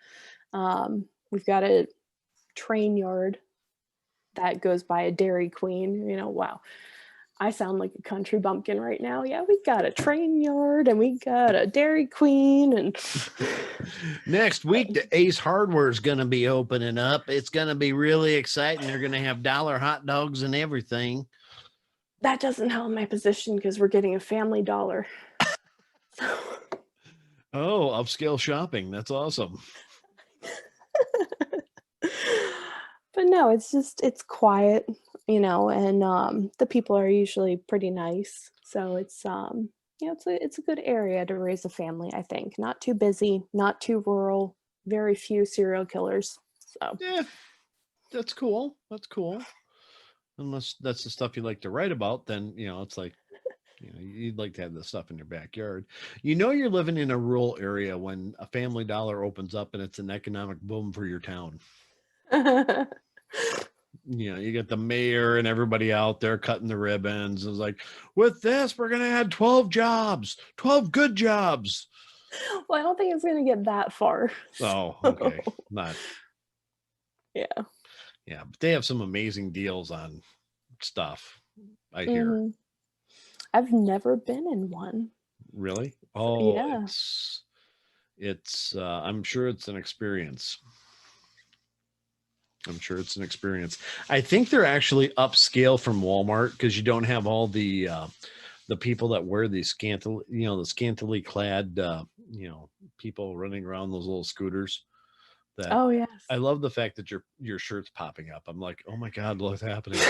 We've got a train yard that goes by a Dairy Queen. Wow. I sound like a country bumpkin right now. Yeah, we got a train yard and we got a Dairy Queen. And next week, the Ace Hardware is going to be opening up. It's going to be really exciting. They're going to have dollar hot dogs and everything. That doesn't help my position because we're getting a Family Dollar. So. Oh, upscale shopping. That's awesome. But no, it's quiet, and the people are usually pretty nice. So it's it's a good area to raise a family, I think. Not too busy, not too rural, very few serial killers. So yeah, that's cool. That's cool. Unless that's the stuff you like to write about, then it's like you'd like to have this stuff in your backyard. You're living in a rural area when a Family Dollar opens up and it's an economic boom for your town. You get the mayor and everybody out there cutting the ribbons. It's like, with this, we're going to add 12 jobs, 12 good jobs. Well, I don't think it's going to get that far. Oh, okay. Not. Yeah. Yeah. But they have some amazing deals on stuff, I hear. I've never been in one. Really? Oh, yeah. I'm sure it's an experience. I'm sure it's an experience. I think they're actually upscale from Walmart because you don't have all the people that wear these scantily clad, people running around those little scooters. Oh yes. I love the fact that your shirt's popping up. I'm like, oh my God, what's happening?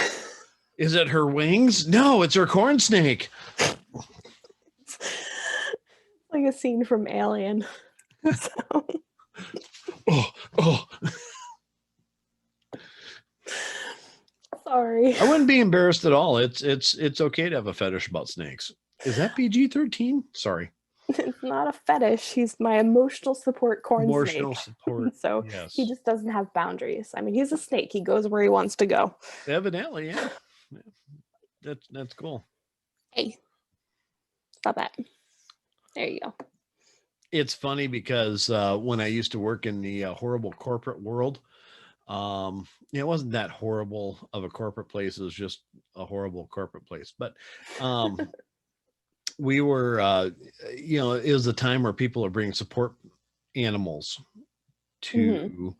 Is it her wings? No, it's her corn snake. Like a scene from Alien. So. Oh. Sorry. I wouldn't be embarrassed at all. It's okay to have a fetish about snakes. Is that PG-13? Sorry. It's not a fetish. He's my emotional support corn Emotional snake. support. So yes. He just doesn't have boundaries. I mean, he's a snake. He goes where he wants to go. Evidently, yeah. That's cool. Hey, stop that. There you go. It's funny because when I used to work in the horrible corporate world, it wasn't that horrible of a corporate place. It was just a horrible corporate place. But we were, it was a time where people are bringing support animals to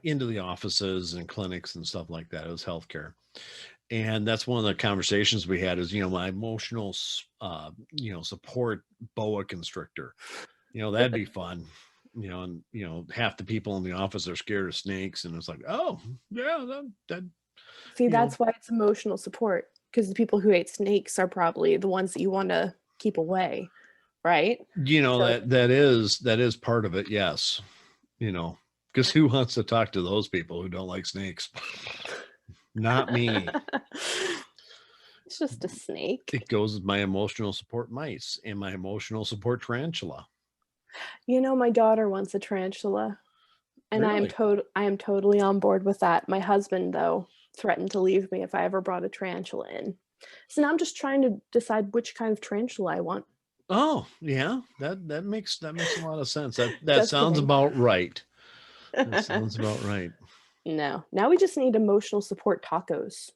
into the offices and clinics and stuff like that. It was healthcare. And that's one of the conversations we had is, my emotional, support boa constrictor, that'd be fun, and, half the people in the office are scared of snakes. And it's like, oh yeah, that See, that's why it's emotional support, because the people who hate snakes are probably the ones that you want to keep away. Right. That is part of it. Yes. Because who wants to talk to those people who don't like snakes? Not me. It's just a snake. It goes with my emotional support mice and my emotional support tarantula. My daughter wants a tarantula, and really? I am totally on board with that. My husband, though, threatened to leave me if I ever brought a tarantula in. So now I'm just trying to decide which kind of tarantula I want. Oh yeah, that makes a lot of sense. That sounds about right. That sounds about right. No, now we just need emotional support tacos.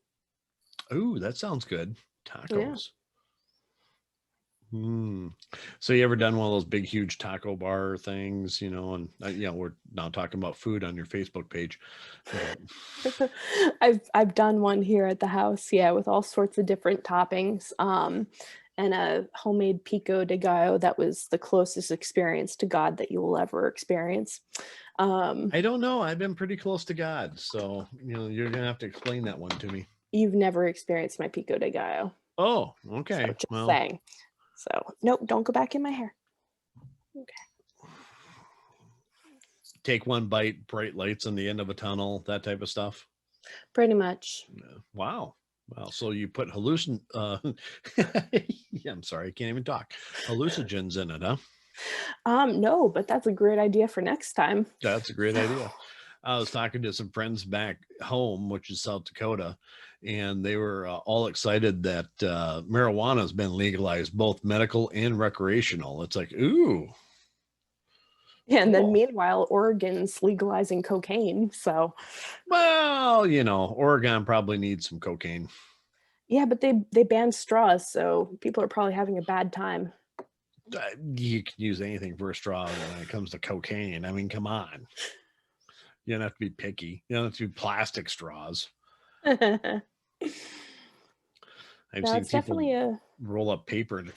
Ooh, that sounds good. Tacos. Yeah. So you ever done one of those big, huge taco bar things, and we're now talking about food on your Facebook page. I've done one here at the house. Yeah. With all sorts of different toppings. And a homemade pico de gallo that was the closest experience to God that you will ever experience. I don't know. I've been pretty close to God. So, you're going to have to explain that one to me. You've never experienced my pico de gallo. Oh, okay. So just saying. So, nope, don't go back in my hair. Okay. Take one bite, bright lights on the end of a tunnel, that type of stuff. Pretty much. Wow. Well, so you put yeah, I'm sorry, I can't even talk. Hallucinogens in it, huh? No, but that's a great idea for next time. That's a great idea. I was talking to some friends back home, which is South Dakota, and they were all excited that marijuana has been legalized, both medical and recreational. It's like, ooh, And then cool. meanwhile, Oregon's legalizing cocaine. So Well, Oregon probably needs some cocaine. yeah, but they banned straws, so people are probably having a bad time. You can use anything for a straw when it comes to cocaine. I mean, come on. You don't have to be picky. You don't have to be plastic straws. No, I've seen it's people definitely roll up paper and,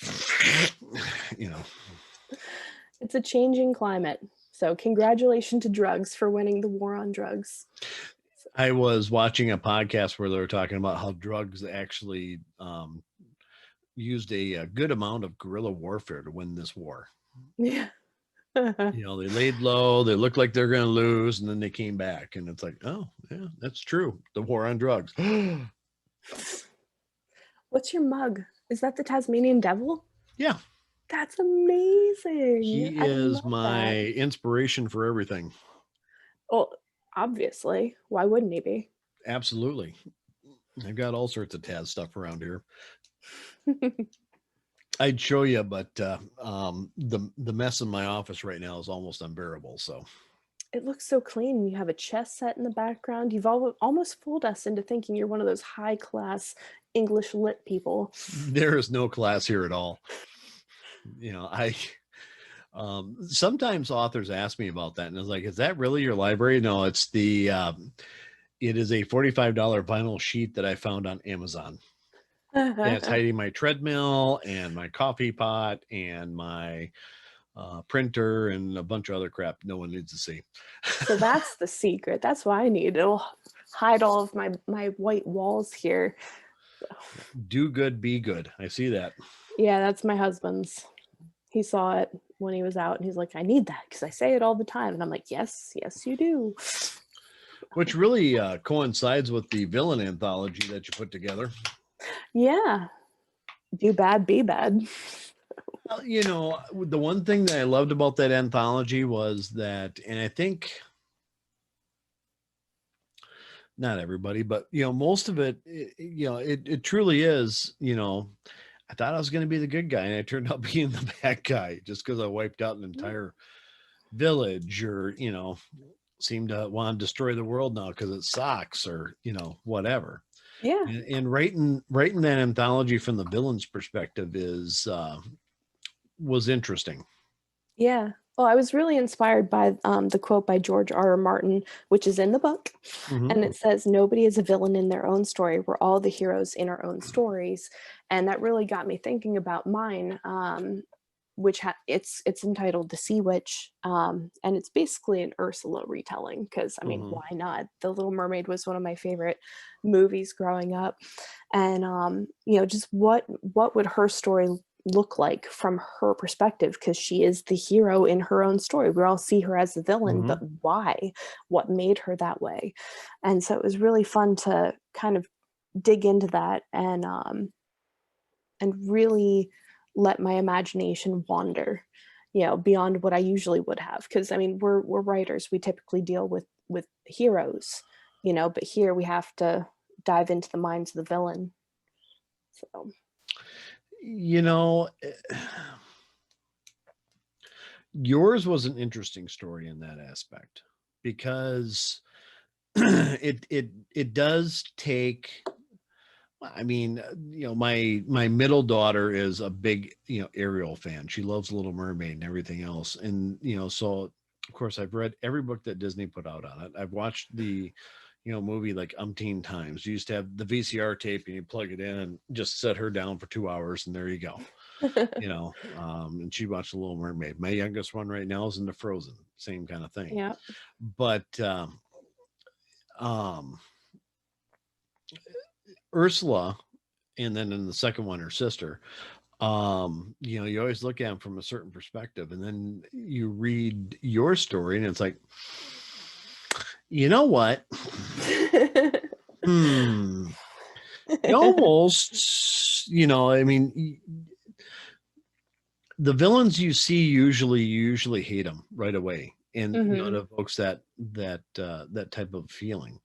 it's a changing climate. So congratulations to drugs for winning the war on drugs. I was watching a podcast where they were talking about how drugs actually used a good amount of guerrilla warfare to win this war. Yeah. They laid low, they looked like they're going to lose, and then they came back. And it's like, oh, yeah, that's true. The war on drugs. What's your mug? Is that the Tasmanian devil? Yeah. That's amazing. He I is love my that. inspiration for everything. Well, obviously. Why wouldn't he be? Absolutely. I've got all sorts of Taz stuff around here. I'd show you, but the mess in my office right now is almost unbearable. So It looks so clean. You have a chess set in the background. You've almost fooled us into thinking you're one of those high class English lit people. there is no class here at all. I sometimes authors ask me about that, and I was like, "Is that really your library?" No, it's it is a $45 vinyl sheet that I found on Amazon. Yeah, it's hiding my treadmill and my coffee pot and my printer and a bunch of other crap no one needs to see. So that's the secret. That's what I need. It'll hide all of my white walls here. Do good, be good. I see that. Yeah, that's my husband's. He saw it when he was out and he's like, I need that because I say it all the time. And I'm like, yes, you do. Which really coincides with the villain anthology that you put together. Yeah. Do bad, be bad. The one thing that I loved about that anthology was that, and I think not everybody, but most of it, it truly is, I thought I was going to be the good guy and I turned out being the bad guy just because I wiped out an entire village or, seem to want to destroy the world now because it sucks or, whatever. Yeah. And writing that anthology from the villain's perspective was interesting. Yeah. Well, I was really inspired by the quote by George R.R. Martin, which is in the book. Mm-hmm. And it says, nobody is a villain in their own story. We're all the heroes in our own stories. And that really got me thinking about mine, which it's entitled The Sea Witch. And it's basically an Ursula retelling because, I mean, Mm-hmm. why not? The Little Mermaid was one of my favorite movies growing up. And, just what would her story look like from her perspective, because she is the hero in her own story. We all see her as the villain, Mm-hmm. but why? What made her that way? And so it was really fun to kind of dig into that and really let my imagination wander, beyond what I usually would have. Because I mean, we're writers. We typically deal with heroes, but here we have to dive into the minds of the villain. So yours was an interesting story in that aspect because it does take, I mean, my middle daughter is a big, Ariel fan. She loves Little Mermaid and everything else. And, so of course I've read every book that Disney put out on it. I've watched the, movie like umpteen times. You used to have the VCR tape and you plug it in and just set her down for 2 hours and there you go. And she watched The Little Mermaid. My youngest one right now is into Frozen, same kind of thing. yeah. But Ursula, and then in the second one, her sister, you always look at them from a certain perspective, and then you read your story and it's like, you know what? You almost, I mean, the villains you see usually hate them right away, and it evokes that type of feeling.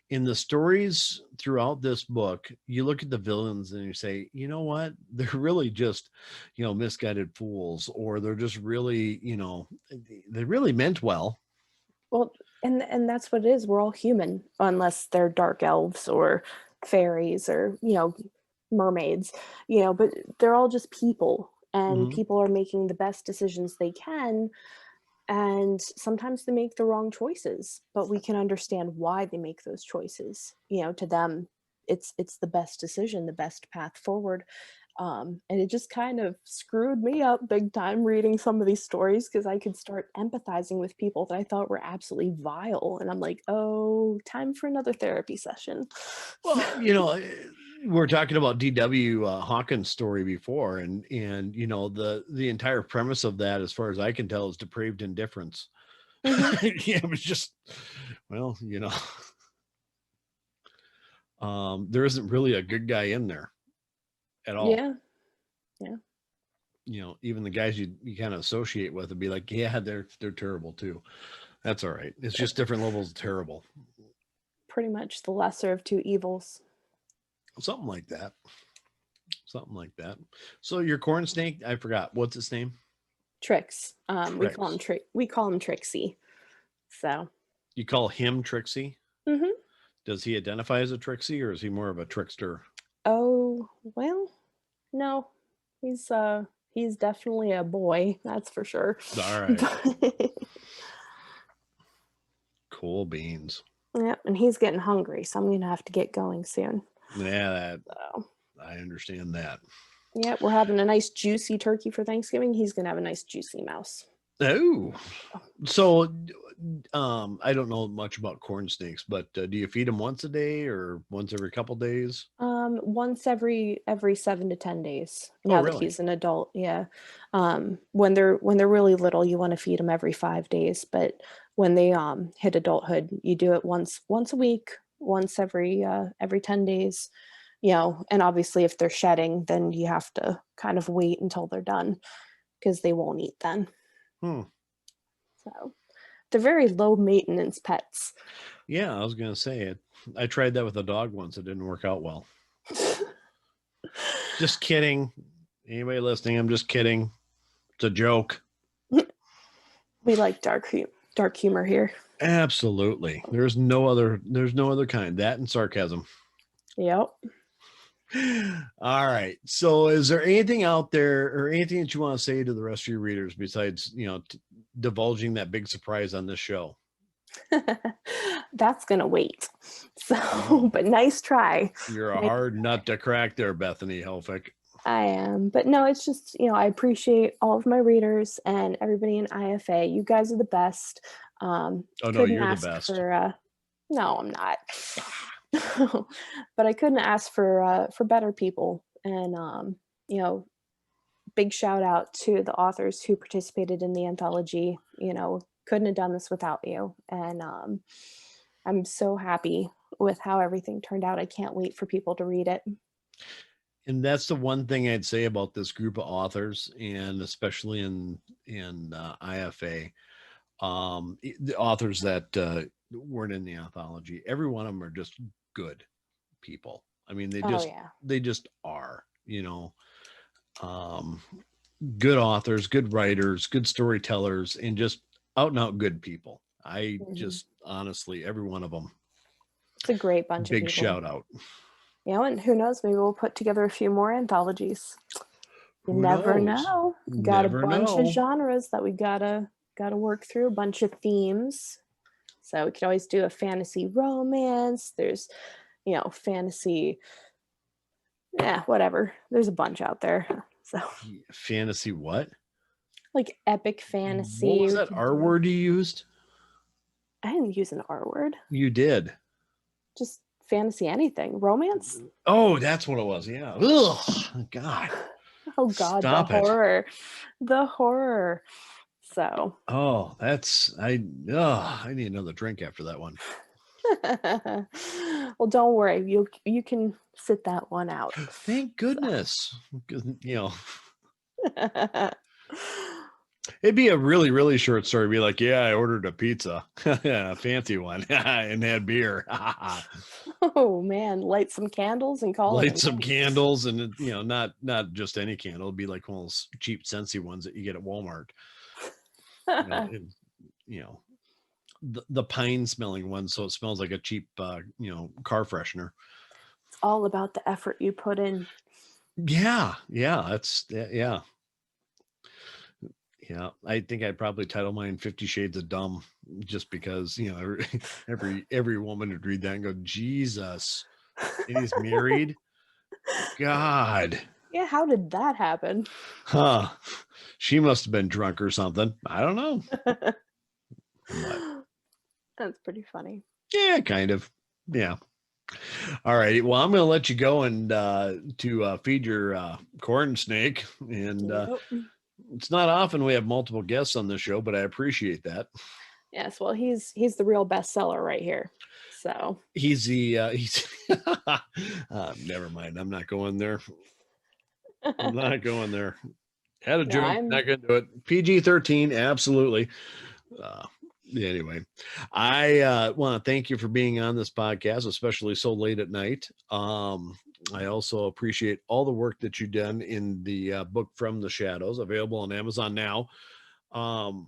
In the stories throughout this book, you look at the villains and you say, you know what, they're really just, misguided fools, or they're just really, they really meant well. Well, and that's what it is. We're all human, unless they're dark elves or fairies or mermaids, but they're all just people, and people are making the best decisions they can, and sometimes they make the wrong choices, but we can understand why they make those choices. To them, it's the best decision, the best path forward. And it just kind of screwed me up big time reading some of these stories, because I could start empathizing with people that I thought were absolutely vile. And I'm like, oh, time for another therapy session. Well, we're talking about D.W. Hawkins' story before, and the entire premise of that, as far as I can tell, is depraved indifference. Yeah, it was just, well, there isn't really a good guy in there at all. Yeah. Even the guys you kind of associate with would be like, yeah, they're terrible too. That's all right. It's just different levels of terrible. Pretty much the lesser of two evils. Something like that. So your corn snake, I forgot. What's its name? Trix. Trix. We call him Trixie. So. You call him Trixie? Does he identify as a Trixie, or is he more of a trickster? Oh, well, no. He's definitely a boy, that's for sure. All right. Cool beans. Yeah, and he's getting hungry, so I'm gonna have to get going soon. Yeah, I understand that. Yeah, we're having a nice juicy turkey for Thanksgiving. He's gonna have a nice juicy mouse. Oh, so I don't know much about corn snakes, but do you feed them once a day or once every couple days? Once every 7 to 10 days. Oh, Now really? that he's an adult, yeah. When they're really little, you want to feed them every 5 days, but when they hit adulthood, you do it once a week, once every 10 days. And obviously if they're shedding, then you have to kind of wait until they're done, because they won't eat then. So they're very low maintenance pets. Yeah, I was gonna say it. I tried that with a dog once. It didn't work out well. Just kidding. Anybody listening, I'm just kidding. It's a joke. We like dark humor here. Absolutely. There's no other kind. That and sarcasm. Yep. All right. So is there anything out there or anything that you want to say to the rest of your readers besides, divulging that big surprise on this show? That's gonna wait. So, but nice try. You're a hard nut to crack there, Bethany Hoeflich. I am, but no, it's just, I appreciate all of my readers and everybody in IFA. You guys are the best. Oh no, you're the best. No, I'm not. But I couldn't ask for better people. And big shout out to the authors who participated in the anthology. Couldn't have done this without you. And I'm so happy with how everything turned out. I can't wait for people to read it. And that's the one thing I'd say about this group of authors, and especially in IFA, the authors that weren't in the anthology. Every one of them are just good people. I mean, they just are. Good authors, good writers, good storytellers, and just out and out good people. I just honestly, every one of them. It's a great bunch of people. Big shout out. And who knows, maybe we'll put together a few more anthologies. You never know. Got a bunch of genres that we gotta work through, a bunch of themes. So we could always do a fantasy romance. There's, fantasy, whatever. There's a bunch out there. So fantasy what? Like epic fantasy. What was that R word you used? I didn't use an R word. You did. Just fantasy anything. Romance? Oh, that's what it was. Yeah. Ugh, God. Oh God, Stop the horror. So. Oh, I need another drink after that one. Well, don't worry. You can sit that one out. Thank goodness. 'Cause, it'd be a really, really short story. It'd be like, yeah, I ordered a pizza, a fancy one, and had beer. Oh man, light some candles and call it Light a some night. candles, and not just any candle. It'd be like one of those cheap Scentsy ones that you get at Walmart. The pine smelling one, so it smells like a cheap car freshener. It's all about the effort you put in. Yeah, I think I'd probably title mine 50 Shades of Dumb, just because every woman would read that and go, Jesus, and he's married. God. Yeah, how did that happen? Huh. She must have been drunk or something. I don't know. That's pretty funny. Yeah, kind of. Yeah. All right. Well, I'm going to let you go and to feed your corn snake. And it's not often we have multiple guests on the show, but I appreciate that. Yes. Well, he's the real bestseller right here. So he's never mind. I'm not going there. I'm not going there. Had a joke. Not going to do it. PG-13. Absolutely. Anyway, I want to thank you for being on this podcast, especially so late at night. I also appreciate all the work that you've done in the book From the Shadows, available on Amazon now. No,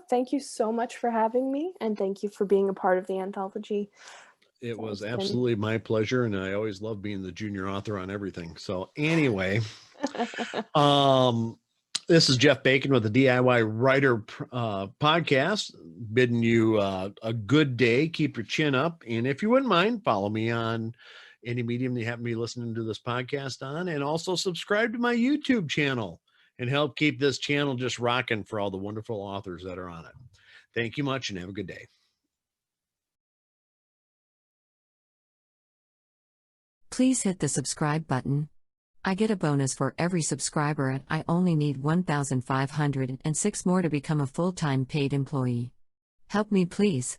thank you so much for having me, and thank you for being a part of the anthology. It was absolutely my pleasure, and I always love being the junior author on everything. So anyway, this is Jeff Bacon with the DIY Writer podcast, bidding you a good day. Keep your chin up, and if you wouldn't mind, follow me on any medium that you happen to be listening to this podcast on, and also subscribe to my YouTube channel and help keep this channel just rocking for all the wonderful authors that are on it. Thank you much, and have a good day. Please hit the subscribe button. I get a bonus for every subscriber, and I only need 1,506 more to become a full-time paid employee. Help me, please.